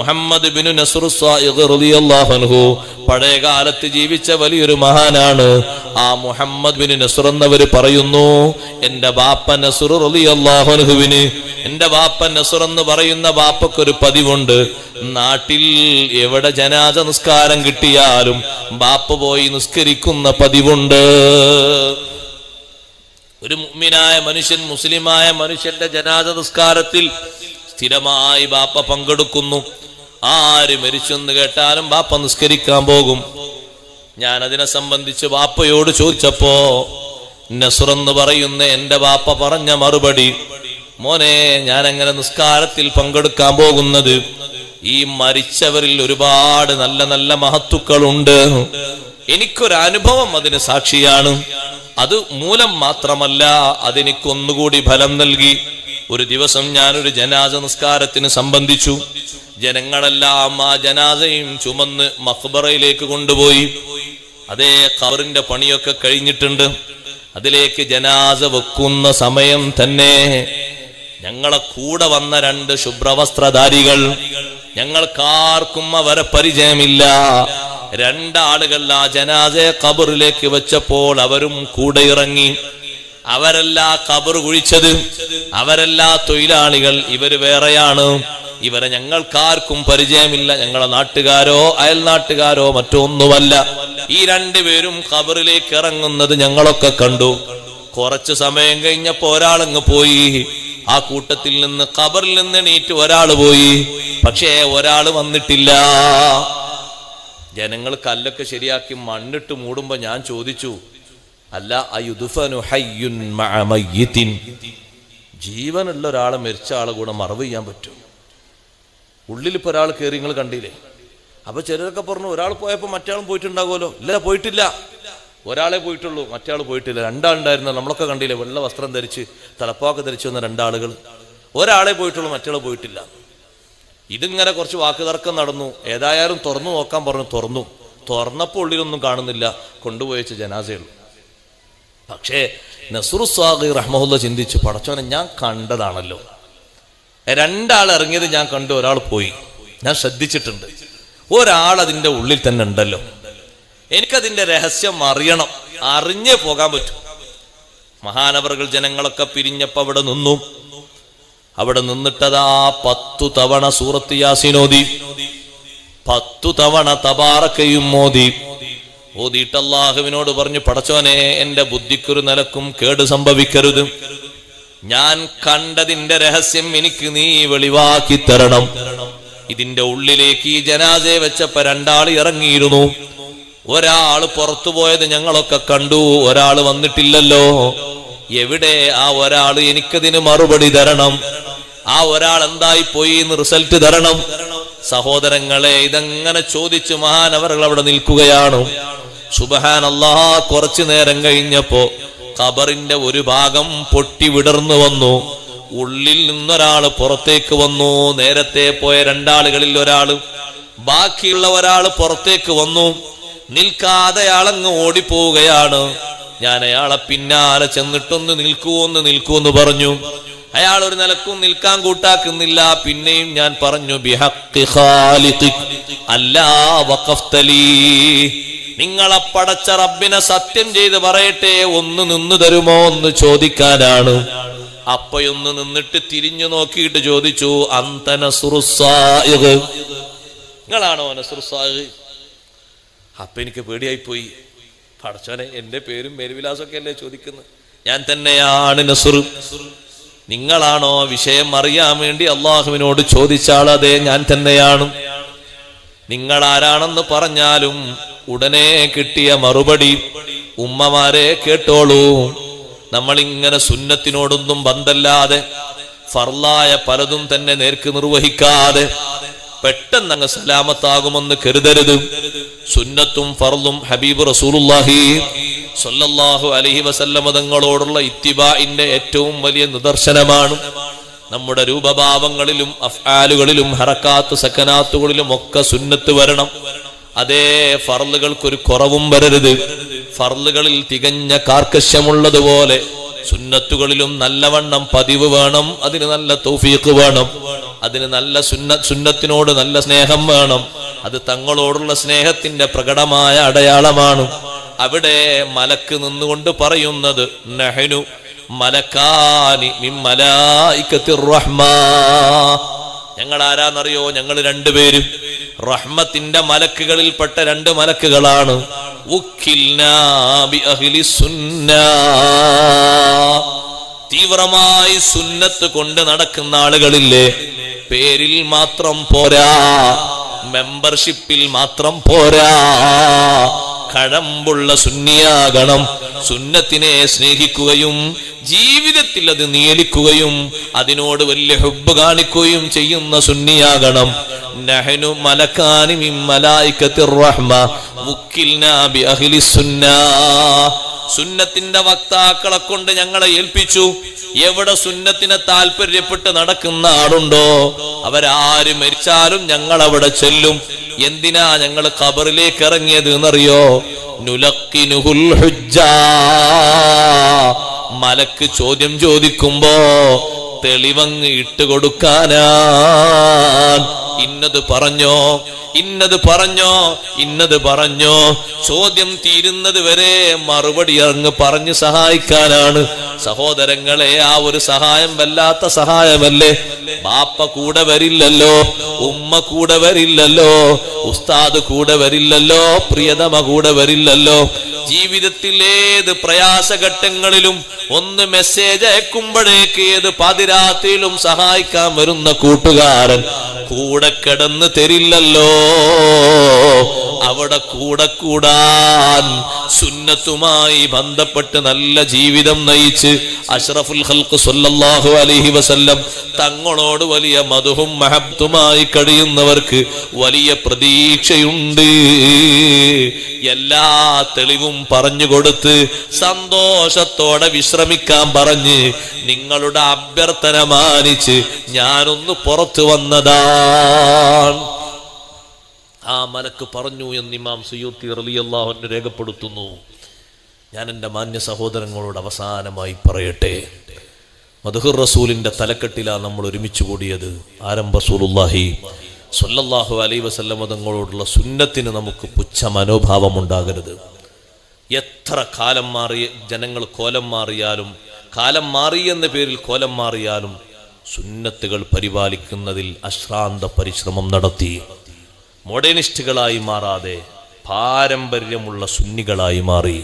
Muhammad bin നസ്ർ സ്വാഇഖ് റളിയല്ലാഹു അൻഹു പഴയ കാലത്ത് ജീവിച്ച വലിയൊരു മഹാനാണ്. ആ മുഹമ്മദ് ബിൻ നസ്ർ എന്നവർ പറയുന്നു, എന്റെ ബാപ്പ നസ്ർ റളിയല്ലാഹു അൻഹുവിന്, എന്റെ ബാപ്പ നസ്ർ എന്ന് പറയുന്ന ബാപ്പക്കൊരു പതിവുണ്ട്. നാട്ടിൽ എവിടെ ജനാസ നിസ്കാരം കിട്ടിയാലും ബാപ്പ പോയി നിസ്കരിക്കുന്ന പതിവുണ്ട്. ഒരു മുഅ്മിനായ മനുഷ്യൻ, മുസ്ലിമായ മനുഷ്യന്റെ ജനാസ നിസ്കാരത്തിൽ സ്ഥിരമായി ബാപ്പ പങ്കെടുക്കുന്നു. ആര് മരിച്ചെന്ന് കേട്ടാലും ബാപ്പ നിസ്കരിക്കാൻ പോകും. ഞാൻ അതിനെ സംബന്ധിച്ച് ബാപ്പയോട് ചോദിച്ചപ്പോ നസ്ർ എന്ന് പറയുന്ന എന്റെ ബാപ്പ പറഞ്ഞ മറുപടി, മോനെ, ഞാൻ എങ്ങനെ നിസ്കാരത്തിൽ പങ്കെടുക്കാൻ പോകുന്നത്? ഈ മരിച്ചവരിൽ ഒരുപാട് നല്ല നല്ല മഹത്തുക്കളുണ്ട്. എനിക്കൊരനുഭവം അതിന് സാക്ഷിയാണ്. അത് മൂലം മാത്രമല്ല, അതെനിക്കൊന്നുകൂടി ഫലം നൽകി. ഒരു ദിവസം ഞാനൊരു ജനാസ നിസ്കാരത്തിന് സംബന്ധിച്ചു. ജനങ്ങളെല്ലാം ആ ജനാസയും ചുമന്ന് മഖ്ബറയിലേക്ക് കൊണ്ടുപോയി. അതേ ഖബറിന്റെ പണിയൊക്കെ കഴിഞ്ഞിട്ടുണ്ട്. അതിലേക്ക് ജനാസ വെക്കുന്ന സമയം തന്നെ ഞങ്ങളെ കൂടെ വന്ന 2 ശുഭ്രവസ്ത്രധാരികൾ, ഞങ്ങൾക്കാർക്കും അവരെ പരിചയമില്ല. 2 ആളുകൾ ആ ജനാസയെ ഖബറിലേക്ക് വെച്ചപ്പോൾ അവരും കൂടെ ഇറങ്ങി. അവരല്ല ഖബർ കുഴിച്ചത്, അവരല്ല തൊഴിലാളികൾ, ഇവര് വേറെയാണ്. ഇവരെ ഞങ്ങൾക്കാർക്കും പരിചയമില്ല. ഞങ്ങളെ നാട്ടുകാരോ അയൽനാട്ടുകാരോ മറ്റൊന്നുമല്ല. ഈ 2 പേരും ഖബറിലേക്ക് ഇറങ്ങുന്നത് ഞങ്ങളൊക്കെ കണ്ടു. കുറച്ചു സമയം കഴിഞ്ഞപ്പോ ഒരാളങ്ങ് പോയി. ആ കൂട്ടത്തിൽ നിന്ന് ഖബറിൽ നിന്ന് എണീറ്റ് ഒരാൾ പോയി. പക്ഷേ ഒരാൾ വന്നിട്ടില്ല. ജനങ്ങൾ കല്ലൊക്കെ ശരിയാക്കി മണ്ണിട്ട് മൂടുമ്പോ ഞാൻ ചോദിച്ചു, അല്ല, അയുദ്ഫനു ഹയ്യുൻ മഅ മയ്യിത്തിൻ, ജീവനുള്ള ഒരാളെ മരിച്ച ആളെ കൂടെ മറവ് ചെയ്യാൻ പറ്റും? ഉള്ളിൽ ഇപ്പൊ ഒരാൾ കയറി, നിങ്ങൾ കണ്ടില്ലേ? അപ്പൊ ചിലരൊക്കെ പറഞ്ഞു, ഒരാൾ പോയപ്പോ മറ്റയാളും പോയിട്ടുണ്ടാകുമല്ലോ. ഇല്ല, പോയിട്ടില്ല. ഒരാളെ പോയിട്ടുള്ളൂ, മറ്റയാൾ പോയിട്ടില്ല. 2 ആളുണ്ടായിരുന്നു, നമ്മളൊക്കെ കണ്ടില്ലേ? വെള്ള വസ്ത്രം ധരിച്ച് തലപ്പാക്ക് ധരിച്ചു വന്ന 2 ആളുകൾ. ഒരാളെ പോയിട്ടുള്ളൂ, മറ്റയാൾ പോയിട്ടില്ല. ഇതിങ്ങനെ കുറച്ച് വാക്കുതർക്കം നടന്നു. ഏതായാലും തുറന്നു നോക്കാൻ പറഞ്ഞു. തുറന്നപ്പോൾ ഉള്ളിലൊന്നും കാണുന്നില്ല. കൊണ്ടുപോയിച്ച ജനാസയുള്ളൂ. പക്ഷേ നസ്ർ സ്വാഇഖ് റഹ്മഹുല്ലാ ചിന്തിച്ചു, പടച്ചോനെ, ഞാൻ കണ്ടതാണല്ലോ. 2 ആൾ ഇറങ്ങിയത് ഞാൻ കണ്ടു, ഒരാൾ പോയി. ഞാൻ ശ്രദ്ധിച്ചിട്ടുണ്ട്. ഒരാൾ അതിന്റെ ഉള്ളിൽ തന്നെ ഉണ്ടല്ലോ. എനിക്കതിന്റെ രഹസ്യം അറിയണം, അറിഞ്ഞേ പോകാൻ പറ്റും. മഹാനവറുകൾ ജനങ്ങളൊക്കെ പിരിഞ്ഞപ്പോ അവിടെ നിന്നു. അവിടെ നിന്നിട്ടതാ 10 തവണ സൂറത്ത് യാസീൻ ഓതി, 10 തവണ തബാറക്കയും ഓതിയിട്ട് അല്ലാഹുവിനോട് പറഞ്ഞു, പടച്ചോനെ, എന്റെ ബുദ്ധിക്കൊരു നിലക്കും കേട് സംഭവിക്കരുത്. ഞാൻ കണ്ടതിന്റെ രഹസ്യം എനിക്ക് നീ വെളിവാക്കി തരണം. ഇതിന്റെ ഉള്ളിലേക്ക് ഈ ജനാസയെ വെച്ചപ്പോ 2 ആൾ ഇറങ്ങിയിരുന്നു. ഒരാൾ പുറത്തു പോയത് ഞങ്ങളൊക്കെ കണ്ടു, ഒരാൾ വന്നിട്ടില്ലല്ലോ. എവിടെ ആ ഒരാൾ? എനിക്കതിന് മറുപടി തരണം. ആ ഒരാൾ എന്തായി പോയി എന്ന് റിസൾട്ട് തരണം. സഹോദരങ്ങളെ, ഇതെങ്ങനെ ചോദിച്ചു മഹാനവറുകൾ അവിടെ നിൽക്കുകയാണ്. സുബ്ഹാനല്ലാഹ്, കുറച്ചു നേരം കഴിഞ്ഞപ്പോ ഖബറിന്റെ ഒരു ഭാഗം പൊട്ടി വിടർന്നു വന്നു. ഉള്ളിൽ നിന്നൊരാൾ പുറത്തേക്ക് വന്നു. നേരത്തെ പോയ 2 ആളുകളിൽ ഒരാൾ, ബാക്കിയുള്ള ഒരാൾ പുറത്തേക്ക് വന്നു. നിൽക്കാതെ അയാളങ്ങ് ഓടിപ്പോവുകയാണ്. ഞാൻ അയാളെ പിന്നാലെ ചെന്നിട്ടൊന്ന് നിൽക്കൂന്ന് പറഞ്ഞു. അയാൾ ഒരു നിലക്കും നിൽക്കാൻ കൂട്ടാക്കുന്നില്ല. പിന്നെയും ഞാൻ പറഞ്ഞു, ബിഹഖി ഖാലിഖിക് അല്ലാ വഖഫ്തലി, നിങ്ങളെ പടച്ച റബ്ബിനെ സത്യം ചെയ്ത് പറയട്ടെ, ഒന്ന് നിന്ന് തരുമോ എന്ന് ചോദിക്കാനാണ്. അപ്പയൊന്ന് നിന്നിട്ട് തിരിഞ്ഞു നോക്കിയിട്ട് ചോദിച്ചു, അന്ത നസ്റു സ്വാഇഖ്, നിങ്ങളാണോ നസ്റു സ്വാഇഖ്? അപ്പൊ എനിക്ക് പേടിയായിപ്പോയി. പടച്ചോനെ, എന്റെ പേരും മേൽവിലാസമൊക്കെ അല്ലേ ചോദിക്കുന്നത്. ഞാൻ തന്നെയാണ് നസ്ർ. നിങ്ങളാണോ? വിഷയം അറിയാൻ വേണ്ടി അള്ളാഹുവിനോട് ചോദിച്ചാൽ അതെ, ഞാൻ തന്നെയാണ്. നിങ്ങൾ ആരാണെന്ന് പറഞ്ഞാലും ഉടനെ കിട്ടിയ മറുപടി, ഉമ്മമാരെ കേട്ടോളൂ, നമ്മളിങ്ങനെ സുന്നത്തിനോടൊന്നും ബന്ധമില്ലാതെ ഫർലായ പലതും തന്നെ നേർക്ക് നിർവഹിക്കാതെ പെട്ടെന്ന് അങ്ങ് സലാമത്താകുമെന്ന് കരുതരുത്. സുന്നത്തും ഫർളും ഹബീബ് റസൂലുള്ളാഹി സ്വല്ലല്ലാഹു അലൈഹി വസല്ലം തങ്ങളോടുള്ള ഇത്തിബാഇന്റെ ഏറ്റവും വലിയ നിദർശനമാണ്. നമ്മുടെ രൂപഭാവങ്ങളിലും അഫ്ആലുകളിലും ഹറക്കാത്ത് സക്കനാത്തുകളിലും ഒക്കെ സുന്നത്ത് വരണം. അതേ ഫർളുകൾക്കൊരു കുറവും വരരുത്. ഫർളുകളിൽ തികഞ്ഞ കാർക്കശ്യമുള്ളതുപോലെ സുന്നത്തുകളിലും നല്ലവണ്ണം പതിവ് വേണം. അതിന് നല്ല തൗഫീഖ് വേണം. അതിന് നല്ല സുന്നത്തിനോട് നല്ല സ്നേഹം വേണം. അത് തങ്ങളോടുള്ള സ്നേഹത്തിന്റെ പ്രകടമായ അടയാളമാണ്. അവിടെ മലക്ക് നിന്നുകൊണ്ട് പറയുന്നത് നഹ്നു മലക്കാനി മിൻ മലായികത്തിർ റഹ്മാ. ഞങ്ങൾ ആരാന്നറിയോ? ഞങ്ങൾ രണ്ടുപേരും റഹ്മത്തിന്റെ മലക്കുകളിൽപ്പെട്ട രണ്ട് മലക്കുകളാണ്. ഉക്കിൽനാ ബി അഹ്ലി സുന്നാ. തീവ്രമായി സുന്നത്ത് കൊണ്ട് നടക്കുന്ന ആളുകളില്ലേ, പേരിൽ മാത്രം പോരാ, മെമ്പർഷിപ്പിൽ മാത്രം പോരാ, കഴമ്പുള്ള സുന്നിയാകണം. സുന്നത്തിനെ സ്നേഹിക്കുകയും ജീവിതത്തിൽ അത് നിയലിക്കുകയും അതിനോട് വലിയ ഹുബ്ബ് കാണിക്കുകയും ചെയ്യുന്ന സുന്നിയാകണം. നഹ്നു മലക്കാനി മിൻ മലായികത്തിർ റഹ്മ വക്കിൽനാ ബി അഹ്ലി സുന്നാ. സുന്നത്തിന്റെ വക്താക്കളെ കൊണ്ട് ഞങ്ങളെ ഏൽപ്പിച്ചു. എവിടെ സുന്നത്തിനെ താല്പര്യപ്പെട്ട് നടക്കുന്ന ആളുണ്ടോ അവരാര് മരിച്ചാലും ഞങ്ങൾ അവിടെ ചെല്ലും. എന്തിനാ ഞങ്ങൾ ഖബറിലേക്ക് ഇറങ്ങിയത് എന്നറിയോ? നുലഖിനുൽ ഹുജ്ജ. മലക്ക് ചോദ്യം ചോദിക്കുമ്പോ തെളിവങ്ങ് ഇട്ടുകൊടുക്കാനാ. ഇന്നത് പറഞ്ഞോ, ഇന്നത് പറഞ്ഞോ, ഇന്നത് പറഞ്ഞോ. ചോദ്യം തീരുന്നത് വരെ മറുപടി അങ്ങ് പറഞ്ഞ് സഹായിക്കാനാണ്. സഹോദരങ്ങളെ, ആ ഒരു സഹായം വല്ലാത്ത സഹായമല്ലേ? ബാപ്പ കൂടെ വരില്ലല്ലോ, ഉമ്മ കൂടെ വരില്ലല്ലോ, ഉസ്താദ് കൂടെ വരില്ലല്ലോ, പ്രിയതമ കൂടെ വരില്ലല്ലോ. ജീവിതത്തിൽ ഏത് പ്രയാസഘട്ടങ്ങളിലും ഒന്ന് മെസ്സേജ് അയക്കുമ്പോഴേക്ക് ഏത് പാതിരാത്രിയിലും സഹായിക്കാൻ വരുന്ന കൂട്ടുകാരൻ കൂടെ കിടന്ന് തരില്ലല്ലോ. അവിടെ കൂടെ കൂടാൻ സുന്നത്തുമായി ബന്ധപ്പെട്ട് നല്ല ജീവിതം നയിച്ച് അഷ്റഫുൽ ഖൽഖ് സ്വല്ലല്ലാഹു അലൈഹി വസല്ലം തങ്ങളോട് വലിയ മദ്ഹും മഹബ്ബത്തുമായി കഴിയുന്നവർക്ക് വലിയ പ്രതീക്ഷയുണ്ട്. എല്ലാ തെളിവും പറഞ്ഞു കൊടുത്ത് സന്തോഷത്തോടെ വിശ്രമിക്കാൻ പറഞ്ഞ് നിങ്ങളുടെ അഭ്യർത്ഥന മാനിച്ച് ഞാനൊന്ന് പുറത്തു വന്നതാണ്. ആ മലക്ക് പറഞ്ഞു എന്ന് ഇമാം സുയൂത്തി റളിയല്ലാഹു അൻഹു രേഖപ്പെടുത്തുന്നു. ഞാൻ എൻ്റെ മാന്യ സഹോദരങ്ങളോട് അവസാനമായി പറയട്ടെ, മദ്ഹുർ റസൂലിന്റെ തലക്കെട്ടിലാണ് നമ്മൾ ഒരുമിച്ച് കൂടിയത്. ആരംഭ റസൂലുള്ളാഹി സ്വല്ലല്ലാഹു അലൈഹി വസല്ലം തങ്ങളോടുള്ള സുന്നത്തിന് നമുക്ക് പുച്ഛ മനോഭാവം ഉണ്ടാകരുത്. എത്ര കാലം മാറി ജനങ്ങൾ കോലം മാറിയാലും, കാലം മാറി എന്ന പേരിൽ കോലം മാറിയാലും സുന്നത്തുകൾ പരിപാലിക്കുന്നതിൽ അശ്രാന്ത പരിശ്രമം നടത്തി മോഡേണിസ്റ്റുകളായി മാറാതെ പാരമ്പര്യമുള്ള സുന്നികളായി മാറി,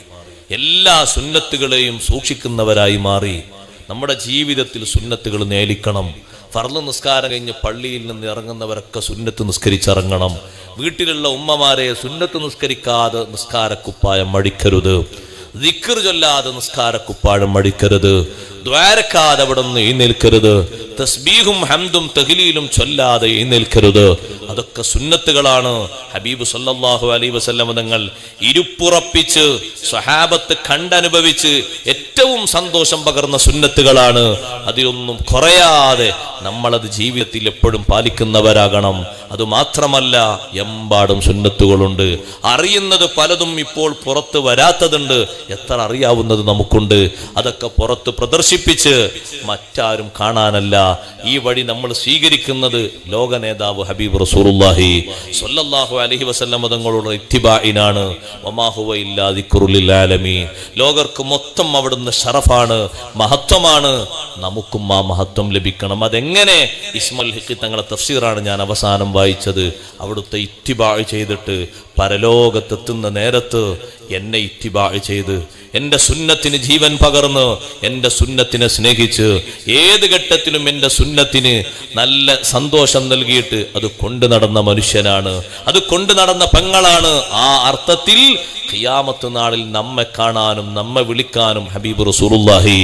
എല്ലാ സുന്നത്തുകളെയും സൂക്ഷിക്കുന്നവരായി മാറി. നമ്മുടെ ജീവിതത്തിൽ സുന്നത്തുകൾ നേലിക്കണം. ഫർള് നിസ്കാരം കഴിഞ്ഞ് പള്ളിയിൽ നിന്ന് ഇറങ്ങുന്നവരൊക്കെ സുന്നത്ത് നിസ്കരിച്ചിറങ്ങണം. വീട്ടിലുള്ള ഉമ്മമാരെ സുന്നത്ത് നിസ്കരിക്കാതെ നിസ്കാരക്കുപ്പായം മടിക്കരുത്. ദിക്ർ ചൊല്ലാതെ നിസ്കാരക്കുപ്പായം മടിക്കരുത്. ദ്വാരക്കാതെ അവിടെ നിന്ന് എഴുന്നേൽക്കരുത്. തസ്ബീഹും ഹംദും തഹ്ലീലും ചൊല്ലാതെ എഴുന്നേൽക്കരുത്. അതൊക്കെ സുന്നത്തുകളാണ്. ഹബീബ് സല്ലല്ലാഹു അലൈഹി വസല്ലം തങ്ങൾ ഇരുപ്പുറപ്പിച്ച് സ്വഹാബത്ത് കണ്ടനുഭവിച്ച് ഏറ്റവും സന്തോഷം പകർന്ന സുന്നത്തുകളാണ്. അതിലൊന്നും കുറയാതെ നമ്മളത് ജീവിതത്തിൽ എപ്പോഴും പാലിക്കുന്നവരാകണം. അതുമാത്രമല്ല, എമ്പാടും സുന്നത്തുകളുണ്ട്. അറിയുന്നത് പലതും ഇപ്പോൾ പുറത്ത് വരാത്തതുണ്ട്. എത്ര അറിയാവുന്നത് നമുക്കുണ്ട്. അതൊക്കെ പുറത്ത് പ്രദർശിപ്പിച്ച് മറ്റാരും കാണാനല്ല. ഈ വഴി നമ്മൾ സ്വീകരിക്കുന്നത് ലോക നേതാവ് ഹബീബ് റസൂലുള്ളാഹി സ്വല്ലല്ലാഹു അലൈഹി വസല്ലം തങ്ങളുടെ ഇത്തിബാഇനാണ്. വമാ ഹുവ ഇല്ലാ ദിക്റുൽ ലിൽ ആലമീൻ. ലോകർക്ക് മൊത്തം അവിടുന്ന് ഷറഫാണ്, മഹത്വമാണ്. നമുക്കും ആ മഹത്വം ലഭിക്കണം. അതെങ്ങനെ? ഇസ്മുൽ ഹിഖ് തങ്ങളുടെ തഫ്സീറാണ് ഞാൻ അവസാനം വായിച്ചത്. അവിടുത്തെ ഇത്തിബാ ചെയ്തിട്ട് പരലോകത്തെത്തുന്ന നേരത്ത് എന്നെ ഇത്തിബാ ചെയ്ത് എൻ്റെ സുന്നത്തിന് ജീവൻ പകർന്ന് എൻ്റെ സുന്നത്തിനെ സ്നേഹിച്ച് ഏത് ഘട്ടത്തിലും എൻ്റെ സുന്നത്തിന് നല്ല സന്തോഷം നൽകിയിട്ട് അത് കൊണ്ടു നടന്ന മനുഷ്യനാണ്, അത് കൊണ്ടു നടന്ന പെങ്ങളാണ്. ആ അർത്ഥത്തിൽ ഖിയാമത്ത് നാളിൽ നമ്മെ കാണാനും നമ്മെ വിളിക്കാനും ഹബീബ് റസൂലുള്ളാഹി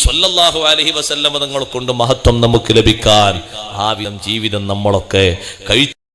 സ്വല്ലല്ലാഹു അലൈഹി വസല്ലം തങ്ങളെ കൊണ്ട് മഹത്വം നമുക്ക് ലഭിക്കാൻ ആ വിധം ജീവിതം നമ്മളൊക്കെ കഴിച്ചു